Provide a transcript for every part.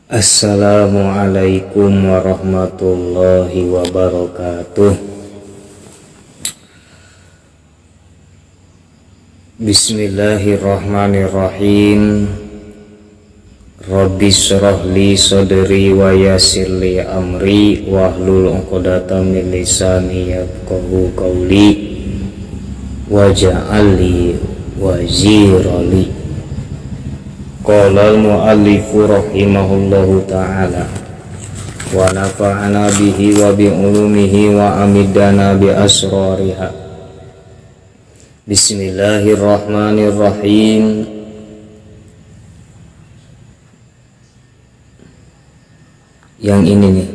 Assalamualaikum warahmatullahi wabarakatuh. Bismillahirrahmanirrahim. Rabbi shrah li sadri wa yassir li amri wahlul 'uqdatam min lisani yafqahu qawli waj'al li wazira li. Qala al-mu'allifu rahimahullahu ta'ala wa nafa'ana bihi wa bi ulumihi wa amidana bi asrariha. Bismillahirrahmanirrahim. Yang ini nih,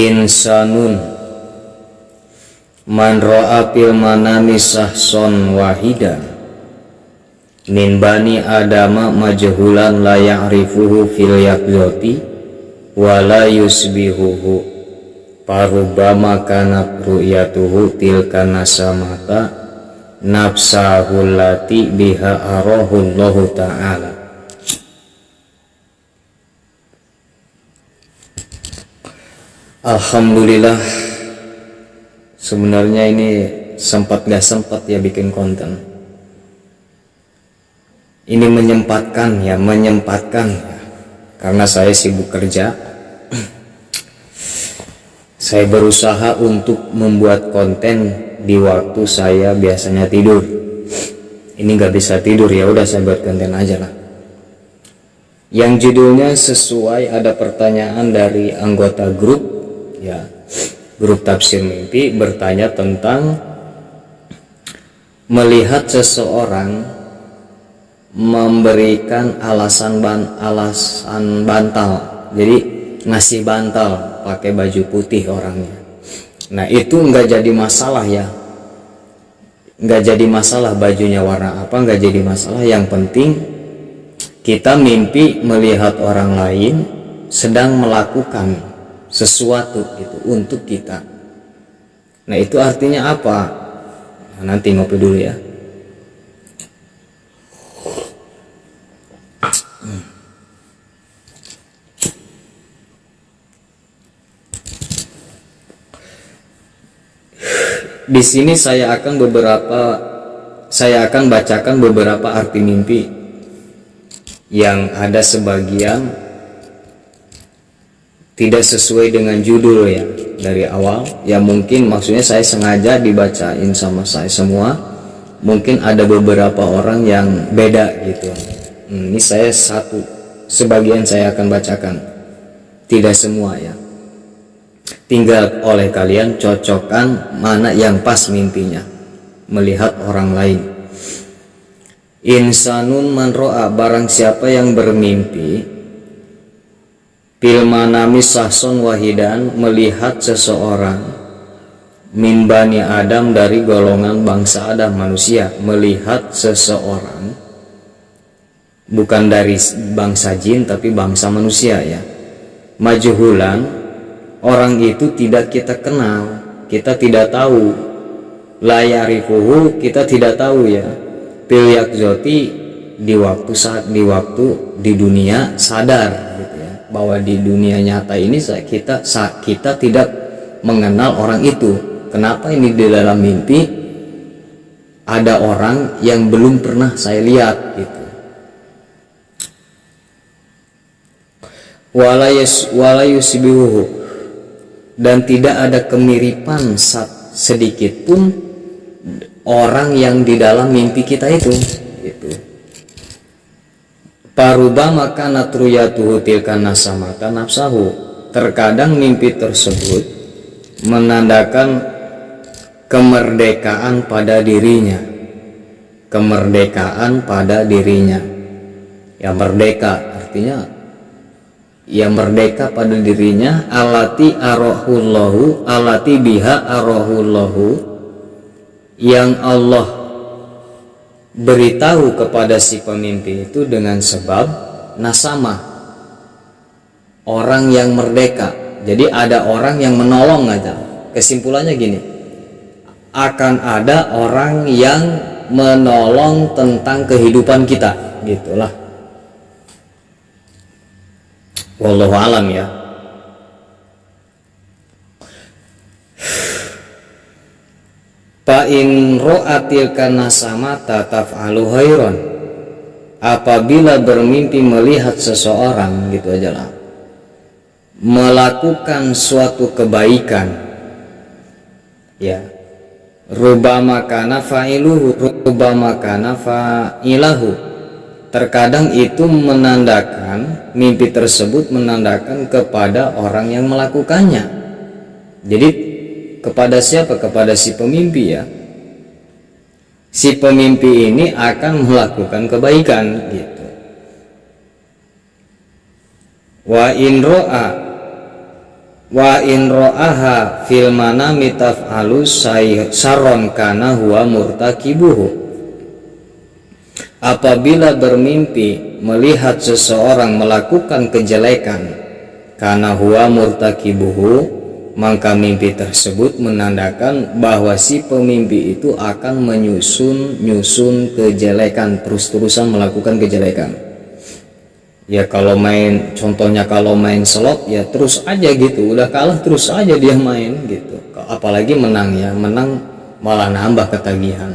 insanun man ra'a fil manami sahson wahidan min bani adama majhulan la ya'rifuhu fil yaqzati wa la yusbihuhu parubama kana ru'yatuhu tilka nasamata nafsahu lati biha arahullahu ta'ala. Alhamdulillah, sebenarnya ini sempat gak sempat ya bikin konten. Ini menyempatkan karena saya sibuk kerja. Saya berusaha untuk membuat konten di waktu saya biasanya tidur. Ini nggak bisa tidur, ya udah saya buat konten aja lah. Yang judulnya sesuai, ada pertanyaan dari anggota grup, ya, grup Tafsir Mimpi, bertanya tentang melihat seseorang memberikan alasan bantal, jadi ngasih bantal pakai baju putih orangnya. Nah itu nggak jadi masalah ya, nggak jadi masalah bajunya warna apa, nggak jadi masalah. Yang penting kita mimpi melihat orang lain sedang melakukan sesuatu itu untuk kita. Nah itu artinya apa? Nah, nanti ngopi dulu ya. Di sini saya akan bacakan beberapa arti mimpi yang ada sebagian tidak sesuai dengan judul ya dari awal. Ya mungkin maksudnya saya sengaja dibacain sama saya semua. Mungkin ada beberapa orang yang beda gitu. Ini saya sebagian saya akan bacakan, tidak semua ya. Tinggal oleh kalian cocokkan mana yang pas mimpinya melihat orang lain. Insanun man ro'a, barang siapa yang bermimpi fil manami sahson wahidan, melihat seseorang min bani Adam, dari golongan bangsa Adam manusia, melihat seseorang bukan dari bangsa jin tapi bangsa manusia ya, majhulan, orang itu tidak kita kenal, kita tidak tahu, la ya'rifuhu, kita tidak tahu ya, fil yaqzati, di waktu di dunia sadar gitu ya, bahwa di dunia nyata ini kita tidak mengenal orang itu. Kenapa ini di dalam mimpi ada orang yang belum pernah saya lihat gitu. Wala yusbihuhu, dan tidak ada kemiripan sedikit pun orang yang di dalam mimpi kita itu gitu. Parubama kana ru'yatuhu tilka nasamata nafsahu, terkadang mimpi tersebut menandakan kemerdekaan pada dirinya, ya, merdeka artinya ya merdeka pada dirinya, alati arahullahu, alati biha arahullahu, yang Allah beritahu kepada si pemimpi itu dengan sebab nasamah, orang yang merdeka. Jadi ada orang yang menolong aja. Kesimpulannya gini, akan ada orang yang menolong tentang kehidupan kita, gitulah. Wallahu alam ya. Fa in ra'atil kana samata taf'alu khairan, apabila bermimpi melihat seseorang, gitu aja lah, melakukan suatu kebaikan, ya, rubama kana fa'iluhu rubama kana fa'ilahu, terkadang itu menandakan, mimpi tersebut menandakan kepada orang yang melakukannya. Jadi kepada siapa? Kepada si pemimpi ya. Si pemimpi ini akan melakukan kebaikan gitu. Wa in ro'aha fil manami taf'alu saron kana huwa murtakibuhu. Apabila bermimpi melihat seseorang melakukan kejelekan, kana huwa murtakibuhu, maka mimpi tersebut menandakan bahwa si pemimpi itu akan menyusun kejelekan, terus-terusan melakukan kejelekan. Ya kalau main, contohnya kalau main slot ya terus aja gitu, udah kalah terus aja dia main gitu. Apalagi menang ya, menang malah nambah ketagihan.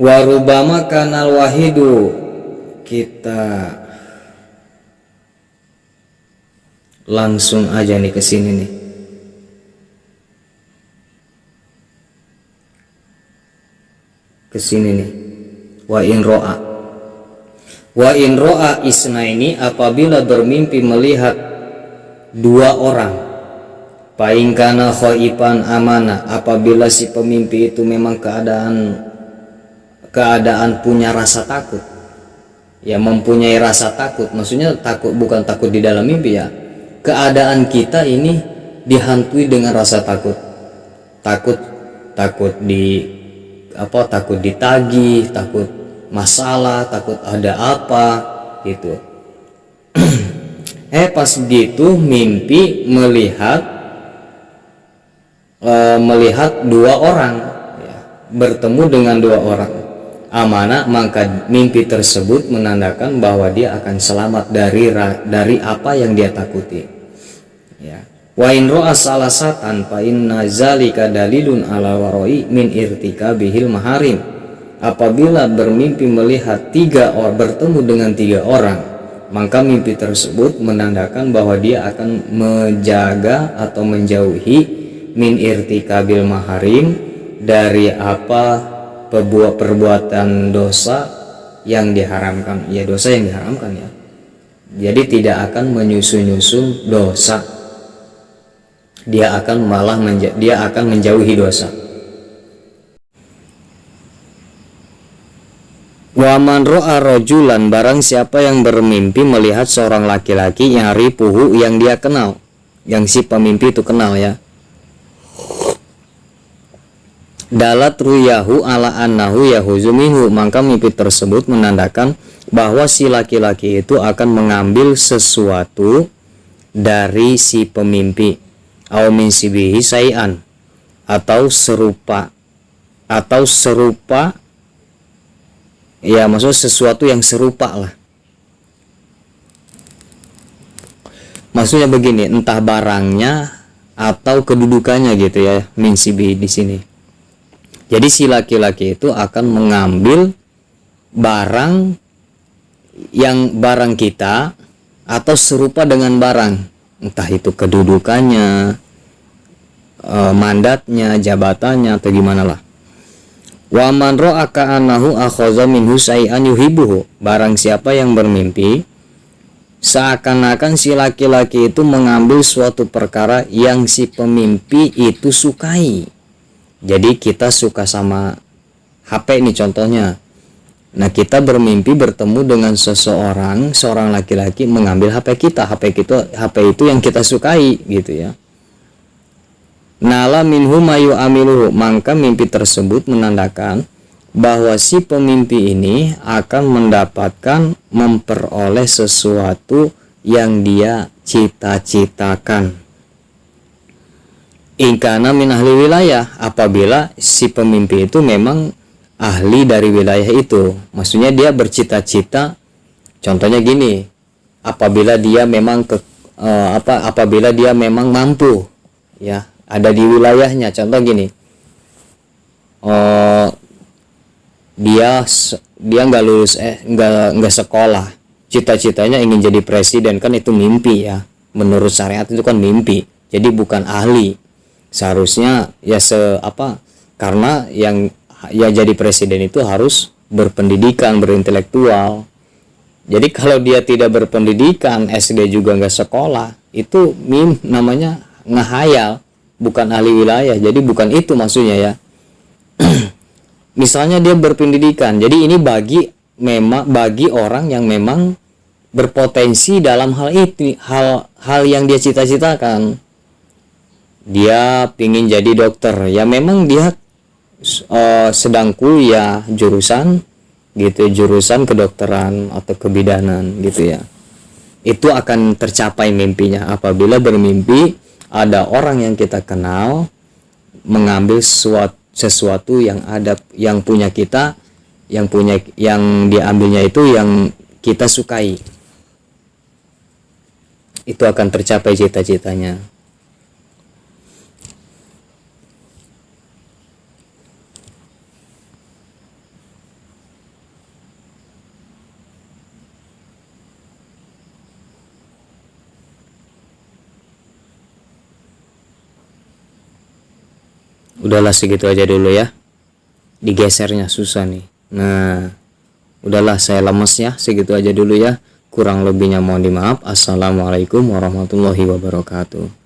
Warubama kanal wahidu, kita langsung aja nih ke sini nih. Ke sini nih. Wa in ro'a isnaini, apabila bermimpi melihat dua orang. Paingkana khaipan amana, apabila si pemimpi itu memang keadaan punya rasa takut. Ya, mempunyai rasa takut, maksudnya takut bukan takut di dalam mimpi ya. Keadaan kita ini dihantui dengan rasa takut. Takut ditagih, takut masalah, takut ada apa gitu. Pas gitu mimpi melihat dua orang ya, bertemu dengan dua orang amanah, maka mimpi tersebut menandakan bahwa dia akan selamat dari apa yang dia takuti ya. Wa in ra'a salasatan fa inna zalika dalilun ala warai min irtikabihil maharim, apabila bermimpi melihat bertemu dengan tiga orang, maka mimpi tersebut menandakan bahwa dia akan menjaga atau menjauhi min irtikabil maharim, dari apa perbuatan dosa yang diharamkan, ya dosa yang diharamkan ya. Jadi tidak akan menyusun dosa, dia akan menjauhi dosa. Wa man ra'a rajulan, barang siapa yang bermimpi melihat seorang laki-laki yang ripuhu, yang dia kenal, yang si pemimpi itu kenal ya. Dalat ruyahu ala annahu yahuzu minhu, maka mimpi tersebut menandakan bahwa si laki-laki itu akan mengambil sesuatu dari si pemimpi, au min sibihi sayan, atau serupa ya, maksud sesuatu yang serupa lah. Maksudnya begini, entah barangnya atau kedudukannya gitu ya, min sibihi di sini. Jadi si laki-laki itu akan mengambil barang kita atau serupa dengan barang, entah itu kedudukannya, mandatnya, jabatannya, atau gimana lah. Wa man ra'a ka'annahu akhadha minhu syai'an yuhibbuhu, barang siapa yang bermimpi seakan-akan si laki-laki itu mengambil suatu perkara yang si pemimpi itu sukai. Jadi kita suka sama HP nih contohnya. Nah, kita bermimpi bertemu dengan seorang laki-laki mengambil HP itu yang kita sukai gitu ya. Nala minhu mayu amiluhu, maka mimpi tersebut menandakan bahwa si pemimpi ini akan mendapatkan memperoleh sesuatu yang dia cita-citakan. Ingkana min ahli wilayah, apabila si pemimpi itu memang ahli dari wilayah itu. Maksudnya dia bercita-cita, contohnya gini, apabila dia memang apabila dia memang mampu, ya, ada di wilayahnya. Contoh gini, dia nggak lulus nggak sekolah, cita-citanya ingin jadi presiden, kan itu mimpi ya, menurut syariat itu kan mimpi, jadi bukan ahli. Seharusnya ya karena yang ya jadi presiden itu harus berpendidikan, berintelektual. Jadi kalau dia tidak berpendidikan, SD juga nggak sekolah, itu namanya ngehayal, bukan ahli wilayah. Jadi bukan itu maksudnya ya. Misalnya dia berpendidikan, jadi ini bagi orang yang memang berpotensi dalam hal itu, hal yang dia cita-citakan. Dia pingin jadi dokter, ya memang dia sedang kuliah jurusan kedokteran atau kebidanan gitu ya. Itu akan tercapai mimpinya apabila bermimpi ada orang yang kita kenal mengambil sesuatu yang punya kita, yang diambilnya itu yang kita sukai. Itu akan tercapai cita-citanya. Udahlah segitu aja dulu ya. Digesernya susah nih. Nah, udahlah saya lemes ya. Segitu aja dulu ya. Kurang lebihnya mohon dimaaf. Assalamualaikum warahmatullahi wabarakatuh.